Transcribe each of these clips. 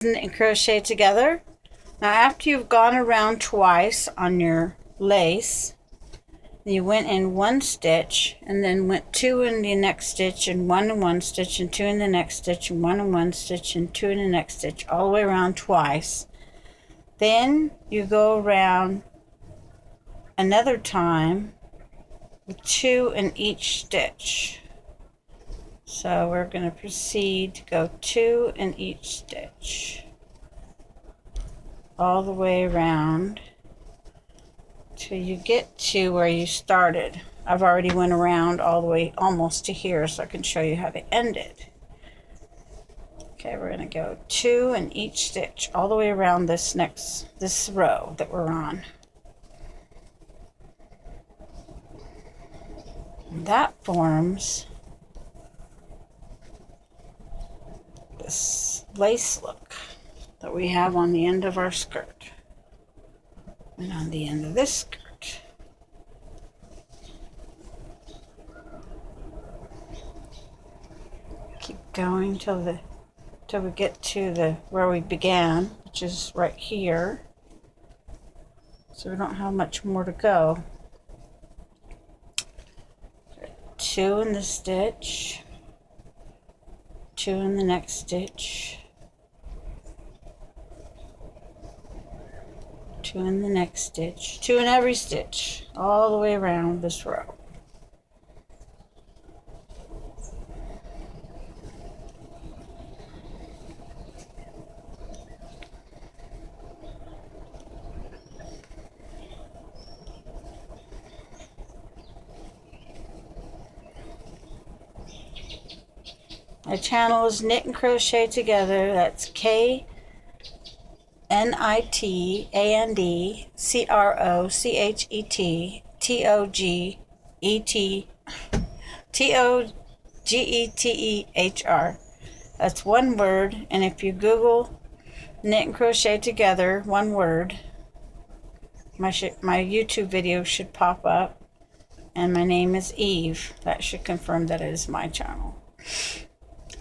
Knit and crochet together. Now after you've gone around twice on your lace, you went in one stitch and then went two in the next stitch and one in one stitch and two in the next stitch and one in one stitch and two in the next stitch, all the way around twice. Then you go around another time with two in each stitch. So we're going to proceed to go two in each stitch all the way around till you get to where you started. I've already went around all the way almost to here, so I can show you how to end it. Okay, we're going to go two in each stitch all the way around this row that we're on. And that forms this lace look that we have on the end of our skirt and on the end of this skirt. Keep going till we get to where we began, which is right here. So we don't have much more to go. Two in the stitch, two in the next stitch, two in the next stitch, two in every stitch, all the way around this row. My channel is Knit and Crochet Together. That's KNITANDCROCHETTOGETHER. That's one word, and if you Google Knit and Crochet Together, one word, my YouTube video should pop up, and my name is Eve. That should confirm that it is my channel.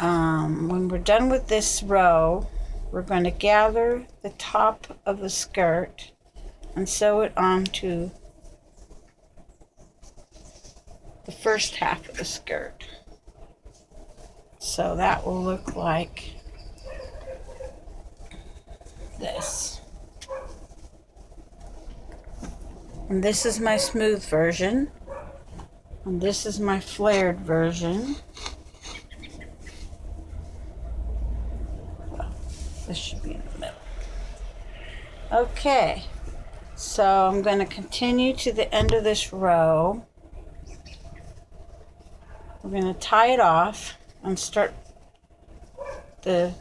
When we're done with this row, we're going to gather the top of the skirt and sew it onto the first half of the skirt. So that will look like this. And this is my smooth version, and this is my flared version. This should be in the middle. Okay, so I'm going to continue to the end of this row. We're going to tie it off and start the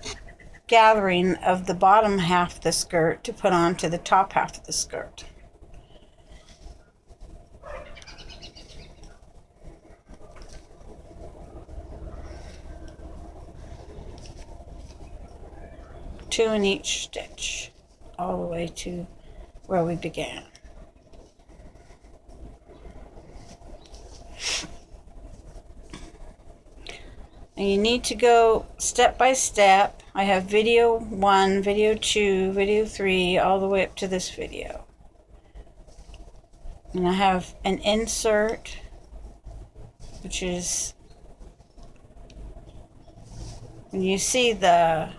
gathering of the bottom half of the skirt to put onto the top half of the skirt. Two in each stitch, all the way to where we began. And you need to go step by step. I have video 1, video 2, video 3, all the way up to this video. And I have an insert, which is when you see the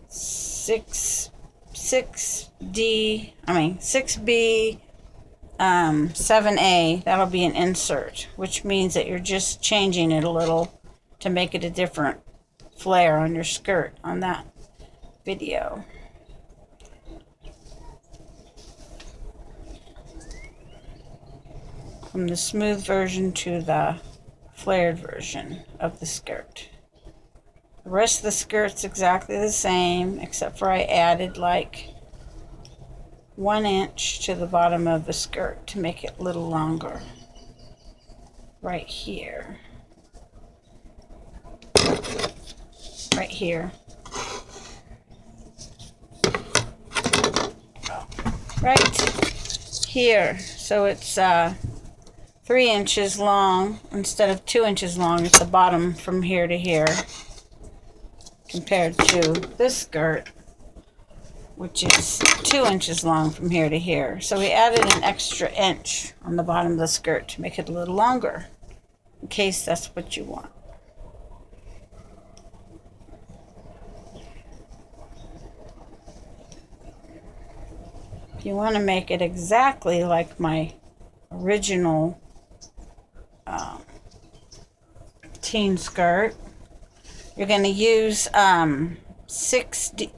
6B, 7A, that'll be an insert, which means that you're just changing it a little to make it a different flare on your skirt on that video. From the smooth version to the flared version of the skirt. The rest of the skirt's exactly the same, except for I added like 1 inch to the bottom of the skirt to make it a little longer. Right here. Right here. Right here. So it's 3 inches long instead of 2 inches long at the bottom from here to here. compared to this skirt, which is 2 inches long from here to here. So we added an extra inch on the bottom of the skirt to make it a little longer, in case that's what you want. If you want to make it exactly like my original teen skirt, you're going to use 6B,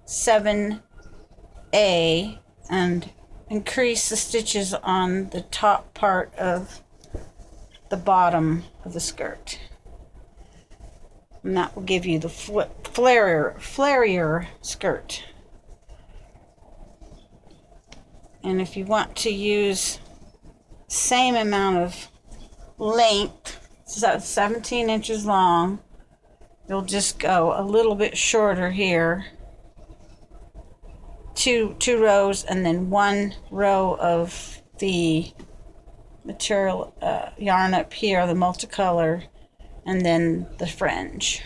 7A, and increase the stitches on the top part of the bottom of the skirt. And that will give you the flarier skirt. And if you want to use same amount of length, so 17 inches long, you'll just go a little bit shorter here, two rows, and then 1 row of the material yarn up here, the multicolor, and then the fringe.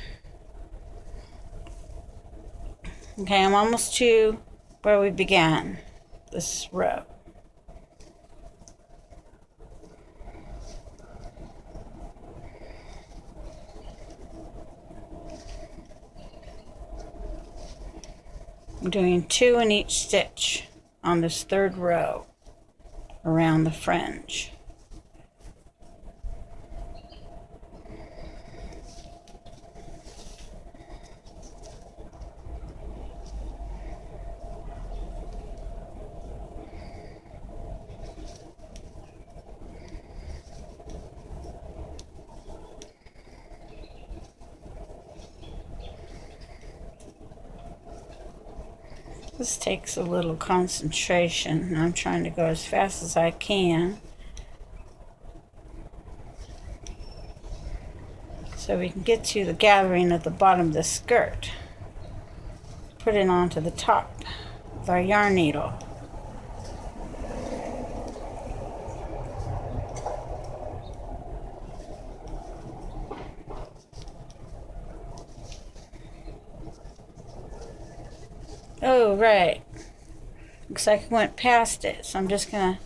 Okay, I'm almost to where we began this row. I'm doing 2 in each stitch on this 3rd row around the fringe. This takes a little concentration, and I'm trying to go as fast as I can so we can get to the gathering at the bottom of the skirt. Put it onto the top with our yarn needle. Oh, right. Looks like I went past it, so I'm just going to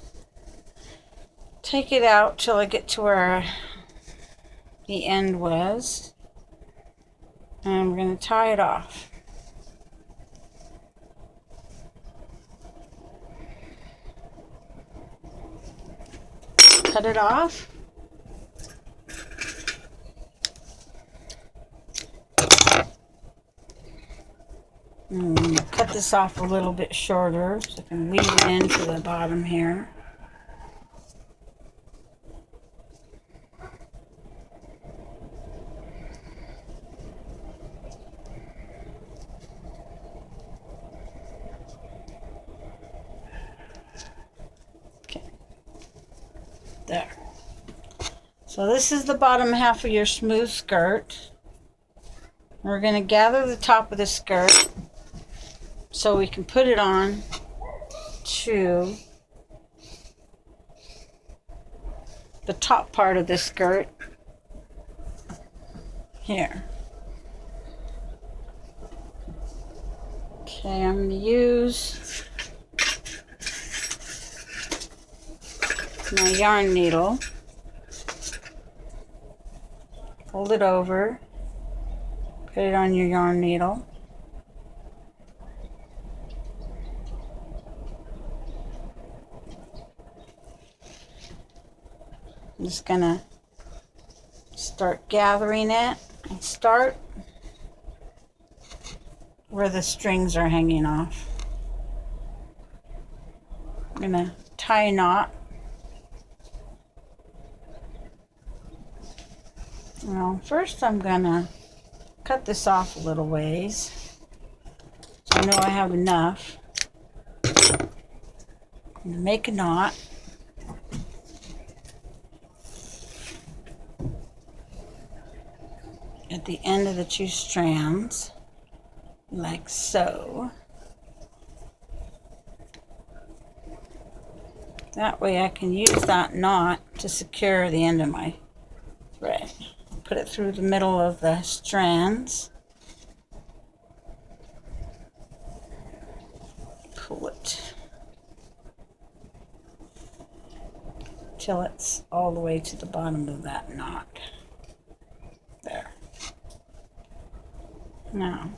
take it out till I get to where the end was. And we're going to tie it off. Cut it off. Cut this off a little bit shorter so I can weave it into the bottom here. Okay, there. So this is the bottom half of your smooth skirt. We're going to gather the top of the skirt so we can put it on to the top part of this skirt here. Okay, I'm going to use my yarn needle, fold it over, put it on your yarn needle. I'm just going to start gathering it and start where the strings are hanging off. I'm going to tie a knot. Well, first I'm going to cut this off a little ways so I know I have enough. I'm going to make a knot. At the end of the 2 strands, like so. That way I can use that knot to secure the end of my thread. put it through the middle of the strands. Pull it till it's all the way to the bottom of that knot. There. Now,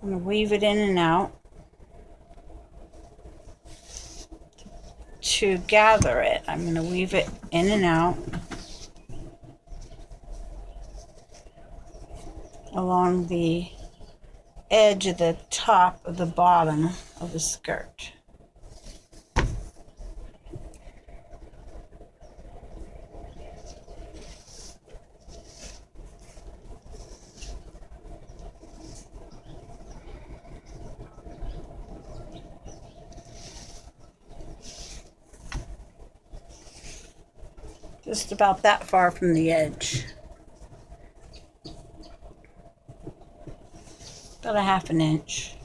I'm going to weave it in and out to gather it. I'm going to weave it in and out along the edge of the top of the bottom of the skirt. Just about that far from the edge. About a 1/2 inch.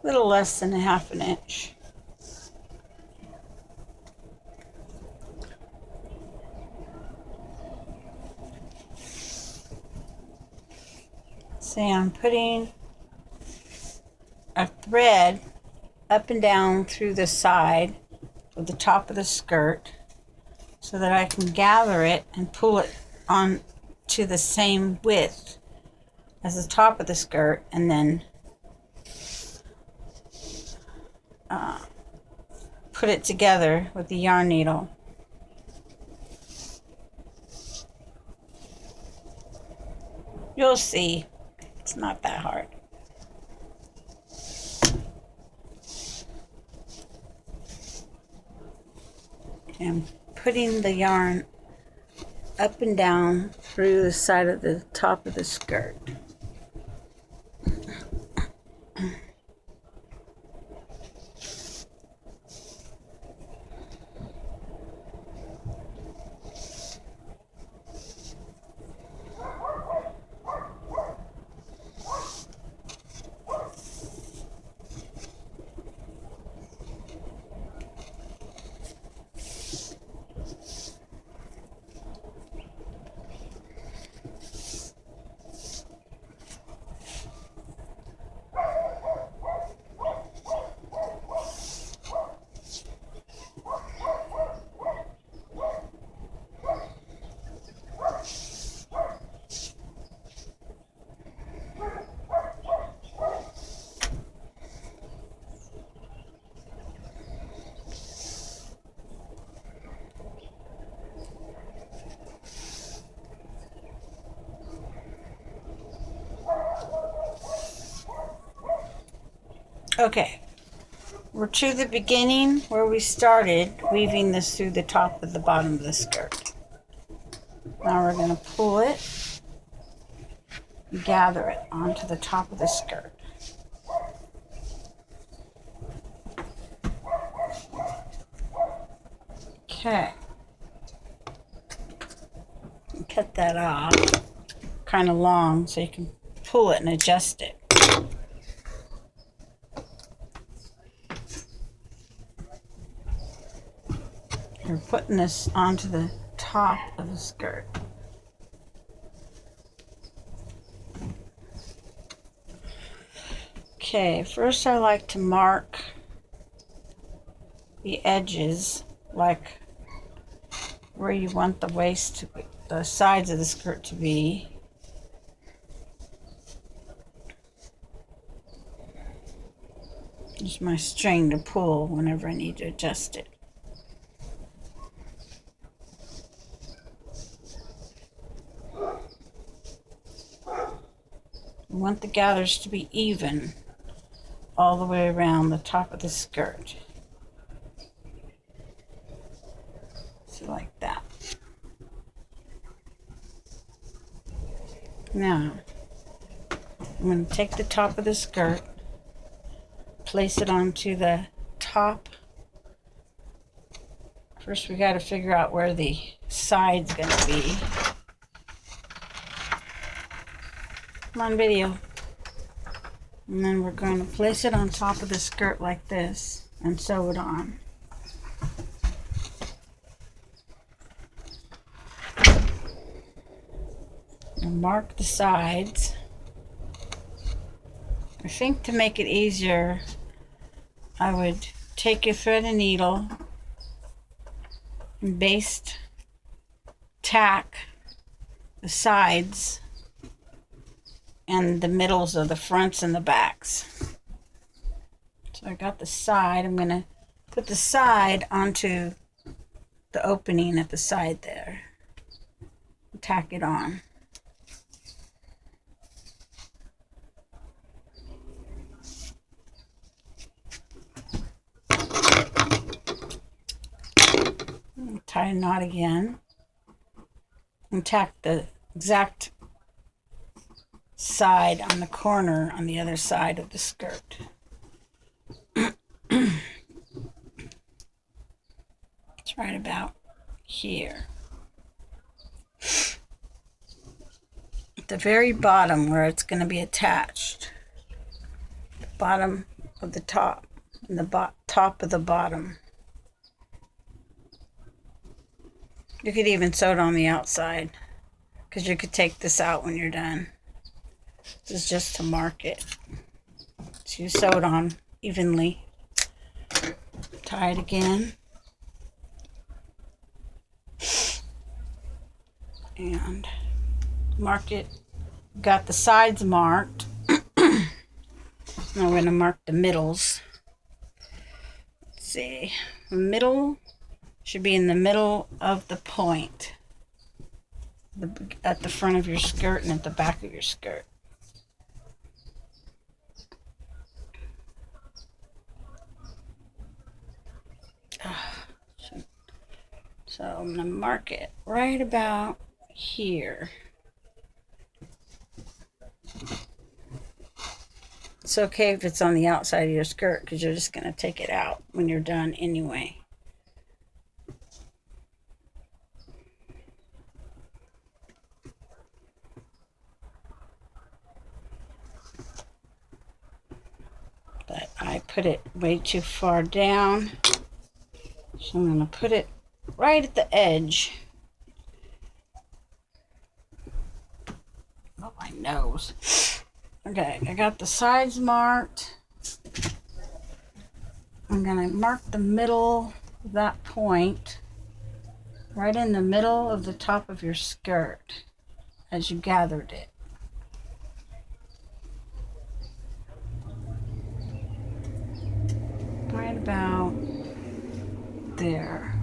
A little less than a 1/2 inch. See, I'm putting a thread up and down through the side of the top of the skirt so that I can gather it and pull it on to the same width as the top of the skirt, and then put it together with the yarn needle. You'll see, it's not that hard. I'm putting the yarn up and down through the side of the top of the skirt. Okay, we're to the beginning where we started weaving this through the top of the bottom of the skirt. Now we're going to pull it, gather it onto the top of the skirt. Okay, cut that off kind of long so you can pull it and adjust it. We're putting this onto the top of the skirt. Okay, first I like to mark the edges, like where you want the waist to be, the sides of the skirt to be. Use my string to pull whenever I need to adjust it. We want the gathers to be even all the way around the top of the skirt. So like that. Now, I'm going to take the top of the skirt place it onto the top. First we got to figure out where the side's going to be. Come on, video. And then we're going to place it on top of the skirt like this and sew it on. And mark the sides. I think to make it easier, I would take your thread and needle and baste tack the sides and the middles of the fronts and the backs. So I got the side. I'm going to put the side onto the opening at the side there. Tack it on. Tie a knot again and tack the exact side on the corner on the other side of the skirt. It's right about here. At the very bottom where it's going to be attached. The bottom of the top and the top of the bottom. You could even sew it on the outside because you could take this out when you're done. This is just to mark it. So you sew it on evenly. Tie it again. And mark it. Got the sides marked. Now we're going to mark the middles. Let's see. The middle should be in the middle of the point. At the front of your skirt and at the back of your skirt. So I'm going to mark it right about here. It's okay if it's on the outside of your skirt because you're just going to take it out when you're done anyway. But I put it way too far down. So I'm going to put it right at the edge. Oh, my nose. Okay, I got the sides marked. I'm going to mark the middle of that point. Right in the middle of the top of your skirt as you gathered it. Right about there.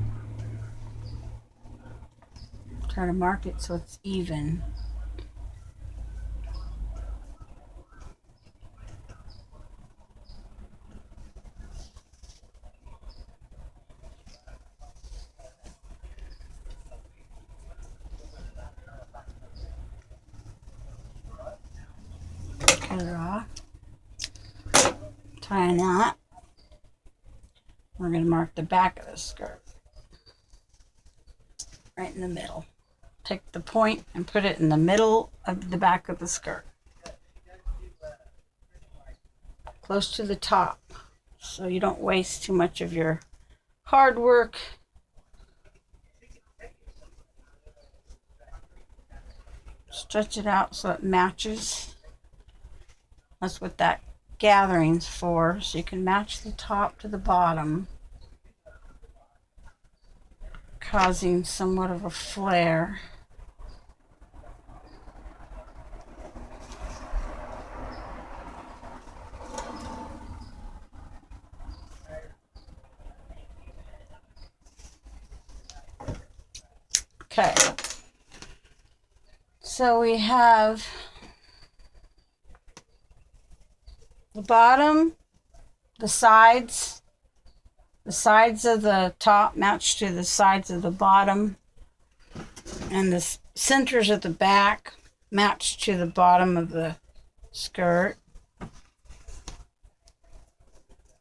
Try to mark it so it's even. Cut it off. Tie a knot. We're going to mark the back of the skirt. Right in the middle. Take the point and put it in the middle of the back of the skirt. Close to the top. So you don't waste too much of your hard work. Stretch it out so it matches. That's what that gathering's for, so you can match the top to the bottom, causing somewhat of a flare. Okay, so we have the bottom, the sides of the top match to the sides of the bottom, and the centers of the back match to the bottom of the skirt.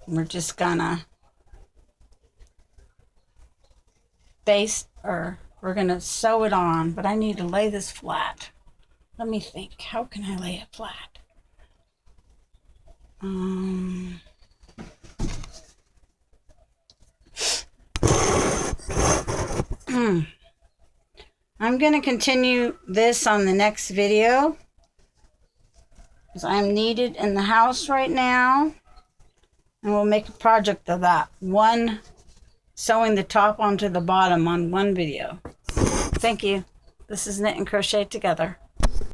We're just gonna we're gonna sew it on, but I need to lay this flat. Let me think, how can I lay it flat? I'm gonna continue this on the next video, because I'm needed in the house right now, and we'll make a project of that. One, sewing the top onto the bottom on one video. Thank you. This is Knit and Crochet Together.